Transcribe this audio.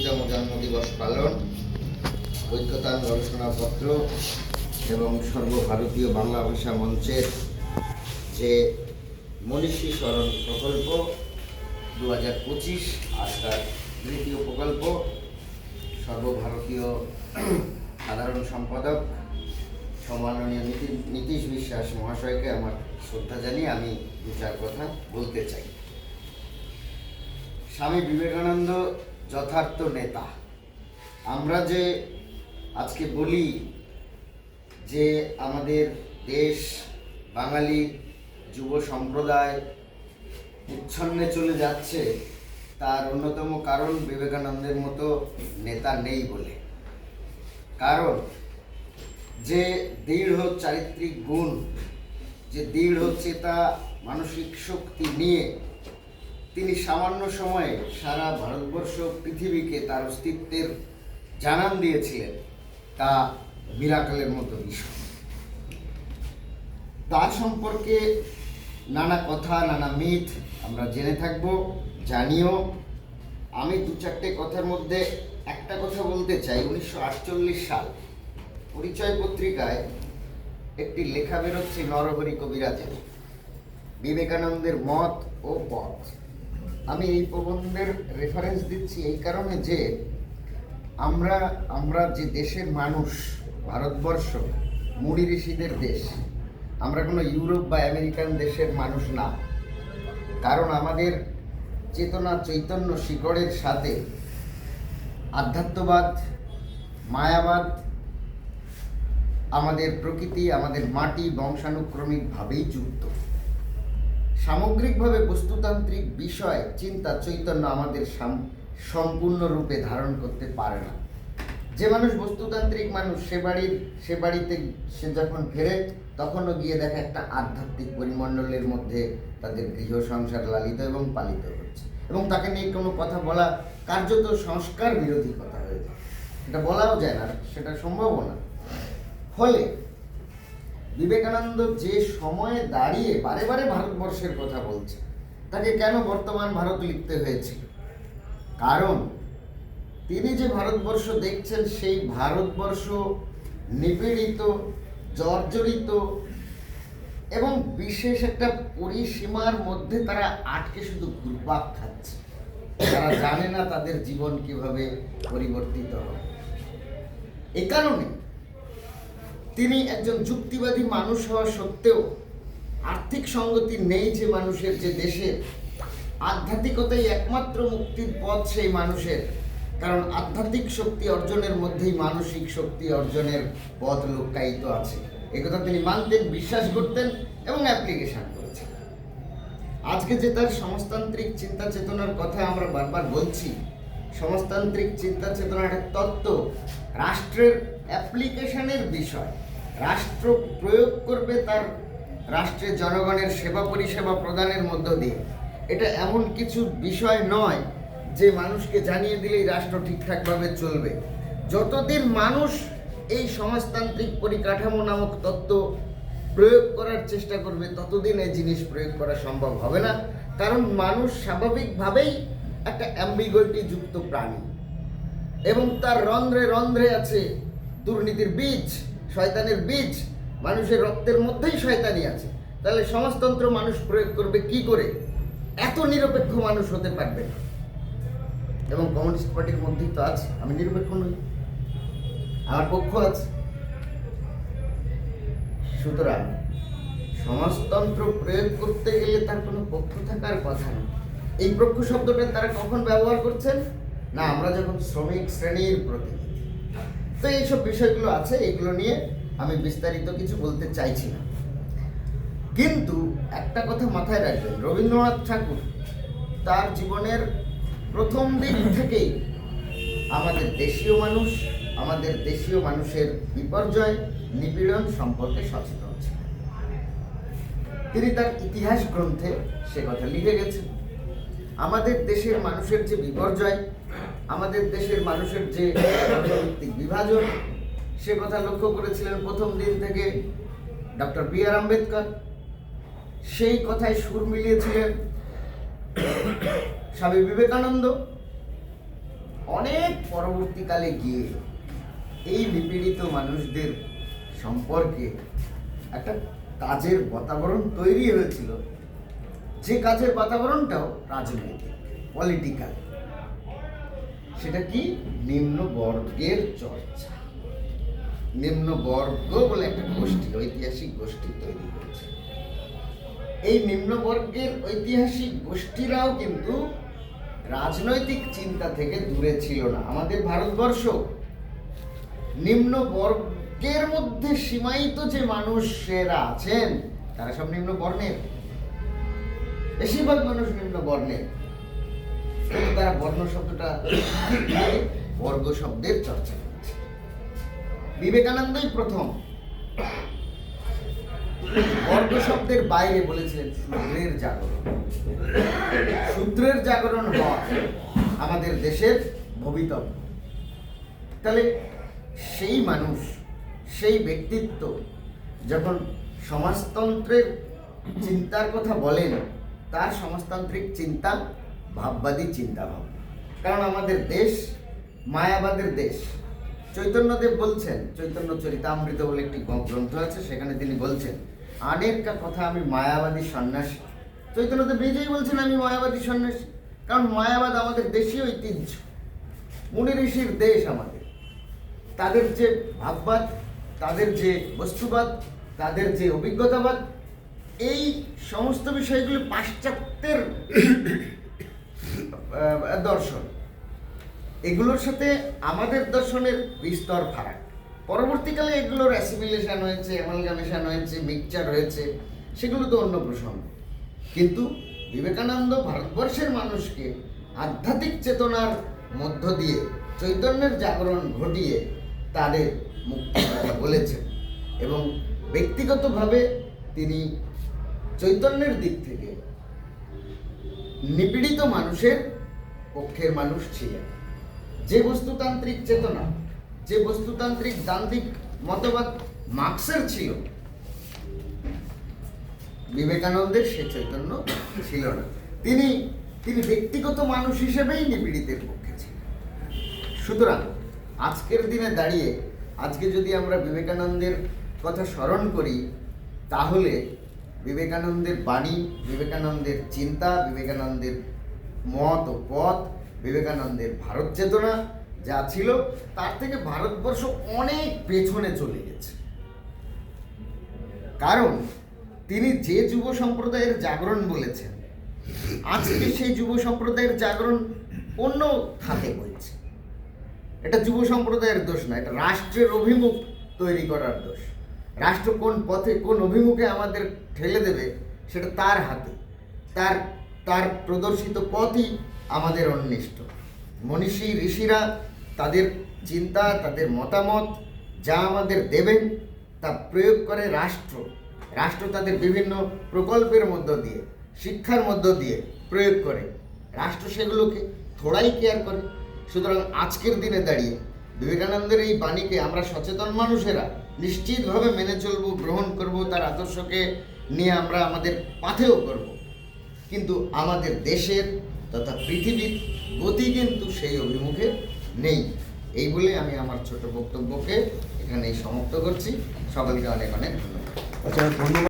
২৬তম জন্মদিবস পালন, ঐক্যতান গবেষণাপত্র এবং সর্বভারতীয় বাংলা ভাষা মঞ্চের যে মনীষী স্মরণ প্রকল্প 2025 আর তার তৃতীয় প্রকল্প, সর্বভারতীয় সাধারণ সম্পাদক সম্মাননীয় নীতিশ বিশ্বাস মহাশয়কে আমার শ্রদ্ধা জানিয়ে আমি দু চার কথা বলতে চাই। স্বামী বিবেকানন্দ যথার্থ নেতা। আমরা যে আজকে বলি যে আমাদের দেশ বাঙালি যুব সম্প্রদায় উচ্ছন্নে চলে যাচ্ছে, তার অন্যতম কারণ বিবেকানন্দের মতো নেতা নেই বলে। কারণ যে দৃঢ় চারিত্রিক গুণ, যে দৃঢ় চেতা মানসিক শক্তি নিয়ে তিনি সামান্য সময়ে সারা ভারতবর্ষ পৃথিবীকে তার অস্তিত্বের জানান দিয়েছিলেন, তা মিরাকলের মতো বিষয়। তার সম্পর্কে নানা কথা, নানা মিথ আমরা জেনে থাকব, জানিও। আমি দু চারটে কথার মধ্যে একটা কথা বলতে চাই। 1948 সাল পরিচয় পত্রিকায় একটি লেখা বেরোচ্ছে নরহরি কবিরাজের, বিবেকানন্দের মত ও পথ। আমি এই প্রবন্ধের রেফারেন্স দিচ্ছি এই কারণে যে আমরা যে দেশের মানুষ, ভারতবর্ষ মুনি ঋষিদের দেশ, আমরা কোনো ইউরোপ বা আমেরিকান দেশের মানুষ না। কারণ আমাদের চেতনা চৈতন্য শিকড়ের সাথে আধ্যাত্মবাদ, মায়াবাদ, আমাদের প্রকৃতি, আমাদের মাটি বংশানুক্রমিকভাবেই যুক্ত। সামগ্রিকভাবে বস্তুতান্ত্রিক বিষয় চিন্তা চৈতন্য আমাদের সম্পূর্ণরূপে ধারণ করতে পারে না। যে মানুষ বস্তুতান্ত্রিক মানুষ, সে বাড়িতে সে যখন ফেরে তখনও গিয়ে দেখে একটা আধ্যাত্মিক পরিমণ্ডলের মধ্যে তাদের গৃহ সংসার লালিত এবং পালিত হচ্ছে, এবং তাকে নিয়ে কোনো কথা বলা কার্যত সংস্কার বিরোধী কথা হয়ে যায়। সেটা বলাও যায় না, সেটা সম্ভবও না। ফলে বিবেকানন্দ যে সময়ে দাঁড়িয়ে বারে বারে ভারতবর্ষের কথা বলছে, তাকে কেন বর্তমান ভারত লিখতে হয়েছিল? কারণ তিনি যে ভারতবর্ষ দেখছেন, সেই ভারতবর্ষ নিপীড়িত, জর্জরিত এবং বিশেষ একটা পরিসীমার মধ্যে তারা আটকে শুধু ঘুরপাক খাচ্ছে। তারা জানে না তাদের জীবন কিভাবে পরিবর্তিত হবে। এ কারণে তিনি একজন যুক্তিবাদী মানুষ হওয়া সত্ত্বেও আর্থিক সঙ্গতি নেই যে মানুষের, যে দেশের। আধ্যাত্মিকতাই একমাত্র মুক্তির পথ সেই মানুষের। কারণ আধ্যাত্মিক শক্তি অর্জনের মধ্যেই মানসিক শক্তি অর্জনের পথ লুকায়িত আছে। একথা তিনি মানতেন, বিশ্বাস করতেন এবং অ্যাপ্লিকেশন করেছেন। আজকে যে তার সমাজতান্ত্রিক চিন্তা চেতনার কথা আমরা বারবার বলছি, সমাজতান্ত্রিক চিন্তা চেতনার একটা তত্ত্ব রাষ্ট্রের অ্যাপ্লিকেশনের বিষয়। রাষ্ট্র প্রয়োগ করবে তার রাষ্ট্রের জনগণের সেবা পরিষেবা প্রদানের মধ্য দিয়ে। এটা এমন কিছু বিষয় নয় যে মানুষকে জানিয়ে দিলেই রাষ্ট্র ঠিকঠাকভাবে চলবে। যতদিন মানুষ এই সমাজতান্ত্রিক পরিকাঠামো নামক তত্ত্ব প্রয়োগ করার চেষ্টা করবে, ততদিন এই জিনিস প্রয়োগ করা সম্ভব হবে না। কারণ মানুষ স্বাভাবিকভাবেই একটা অ্যাম্বিগুইটি যুক্ত প্রাণী, এবং তার রন্ধ্রে রন্ধ্রে আছে দুর্নীতির বীজ, শয়তানের বীজ। মানুষের রক্তের মধ্যেই শয়তানি আছে। তাহলে সমাজতন্ত্র মানুষ প্রয়োগ করবে কি করে? এত নিরপেক্ষ মানুষ হতে পারবে না। এবং কমিউনিস্ট পার্টির মধ্যেই তো আছে, আমি নিরপেক্ষ নই, আমার পক্ষ আছে। সুতরাং সমাজতন্ত্র প্রয়োগ করতে গেলে তার কোনো পক্ষ থাকার কথা না। এই পক্ষ শব্দটা তারা কখন ব্যবহার করছেন? না, আমরা যখন শ্রমিক শ্রেণীর প্রতিনিধি। তো এইসব বিষয়গুলো আছে, এগুলো নিয়ে আমি বিস্তারিত কিছু বলতে চাইছি না। কিন্তু একটা কথা মাথায় রাখবেন, রবীন্দ্রনাথ ঠাকুর তার জীবনের প্রথম দিক থেকেই আমাদের দেশীয় মানুষের বিপর্যয়, নিপীড়ন সম্পর্কে সচেতন ছিলেন। তিনি তার ইতিহাস গ্রন্থে সে কথা লিখে গেছেন। আমাদের দেশের মানুষের যে বিপর্যয়, আমাদের দেশের মানুষের যে অর্থনৈতিক বিভাজন, সে কথা লক্ষ্য করেছিলেন প্রথম দিন থেকে ডক্টর বি.আর. আম্বেদকর। সেই কথায় সুর মিলিয়েছিলেন স্বামী বিবেকানন্দ। অনেক পরবর্তীকালে গিয়ে এই নিপীড়িত মানুষদের সম্পর্কে একটা কাজের বাতাবরণ তৈরি হয়েছিল, যে কাজের বাতাবরণটাও রাজনৈতিক, পলিটিক্যাল। সেটা কি? নিম্ন বর্গের চর্চা। নিম্ন বর্গ বলে একটা গোষ্ঠী, ঐতিহাসিক গোষ্ঠী তৈরি হয়েছে। এই নিম্ন বর্গের ঐতিহাসিক গোষ্ঠীরাও কিন্তু রাজনৈতিক চিন্তা থেকে দূরে ছিল না। আমাদের ভারতবর্ষ নিম্ন বর্গের মধ্যে সীমায়িত যে মানুষেরা আছেন তারা সব নিম্ন বর্ণের, বেশিরভাগ মানুষ নিম্ন বর্ণের, কিন্তু তারা বর্ণ শব্দটা বর্গ শব্দের চর্চা করেছে। বিবেকানন্দই প্রথম বর্গ শব্দের বাইরে বলেছিলেন শূদ্রের জাগরণ। শূদ্রের জাগরণ হওয়া আমাদের দেশের ভবিতব্য। তাহলে সেই মানুষ, সেই ব্যক্তিত্ব যখন সমাজতন্ত্রের চিন্তার কথা বলেন, তার সমাজতান্ত্রিক চিন্তা ভাববাদী চিন্তা ভাবনা। কারণ আমাদের দেশ মায়াবাদের দেশ। চৈতন্যদেব বলছেন, চৈতন্য চরিতামৃত বলে একটি গ্রন্থ আছে, সেখানে তিনি বলছেন অনেক কথা আমি মায়াবাদী সন্ন্যাসী। চৈতন্যদেব নিজেই বলছেন আমি মায়াবাদী সন্ন্যাসী। কারণ মায়াবাদ আমাদের দেশীয় ঐতিহ্য, মুনি ঋষির দেশ আমাদের। তাদের যে ভাববাদ, তাদের যে বস্তুবাদ, তাদের যে অভিজ্ঞতাবাদ, এই সমস্ত বিষয়গুলি পাশ্চাত্যের দর্শন। এগুলোর সাথে আমাদের দর্শনের বিস্তর ফারাক। পরবর্তীকালে এগুলোর অ্যাসিমিলেশন হয়েছে, অ্যামালগামেশন হয়েছে, মিক্সচার হয়েছে, সেগুলো তো অন্য প্রসঙ্গ। কিন্তু বিবেকানন্দ ভারতবর্ষের মানুষকে আধ্যাত্মিক চেতনার মধ্য দিয়ে চৈতন্যের জাগরণ ঘটিয়ে তাদের মুক্তির কথা বলেছেন। এবং ব্যক্তিগতভাবে তিনি চৈতন্যের দিক থেকে নিপীড়িত মানুষের পক্ষের মানুষ ছিলেন। যে বস্তুতান্ত্রিক চেতনা, যে বস্তুতান্ত্রিক দান্দিক মতবাদ মার্ক্সের ছিল, বিবেকানন্দের সে চৈতন্য ছিল না। তিনি ব্যক্তিগত মানুষ হিসেবেই নিপীড়িতের পক্ষে ছিলেন। সুতরাং আজকের দিনে দাঁড়িয়ে, আজকে যদি আমরা বিবেকানন্দের কথা স্মরণ করি, তাহলে বিবেকানন্দের বাণী, বিবেকানন্দের চিন্তা, বিবেকানন্দের মত ও পথ, বিবেকানন্দের ভারত চেতনা যা ছিল, তার থেকে ভারতবর্ষ অনেক পেছনে চলে গেছে। কারণ তিনি যে যুব সম্প্রদায়ের জাগরণ বলেছেন, আজকে সেই যুব সম্প্রদায়ের জাগরণ অন্য খাতে হয়েছে। এটা যুব সম্প্রদায়ের দোষ না, এটা রাষ্ট্রের অভিমুখ তৈরি করার দোষ। রাষ্ট্র কোন পথে, কোন অভিমুখে আমাদের ঠেলে দেবে, সেটা তার হাতে। তার প্রদর্শিত পথই আমাদের অন্বিষ্ট। মনীষী ঋষিরা তাদের চিন্তা, তাদের মতামত যা আমাদের দেবেন, তা প্রয়োগ করে রাষ্ট্র। রাষ্ট্র তাদের বিভিন্ন প্রকল্পের মধ্য দিয়ে, শিক্ষার মধ্য দিয়ে প্রয়োগ করে। রাষ্ট্র সেগুলোকে থোড়াই কেয়ার করে। সুতরাং আজকের দিনে দাঁড়িয়ে বিবেকানন্দের এই বাণীকে আমরা সচেতন মানুষেরা নিশ্চিতভাবে মেনে চলব, গ্রহণ করব, তার আদর্শকে নিয়ে আমরা আমাদের পাথেও করব। কিন্তু আমাদের দেশের তথা পৃথিবীর গতি কিন্তু সেই অভিমুখে নেই। এই বলে আমি আমার ছোট বক্তব্যকে এখানেই সমাপ্ত করছি। সকলকে অনেক অনেক ধন্যবাদ। আচ্ছা, ধন্যবাদ।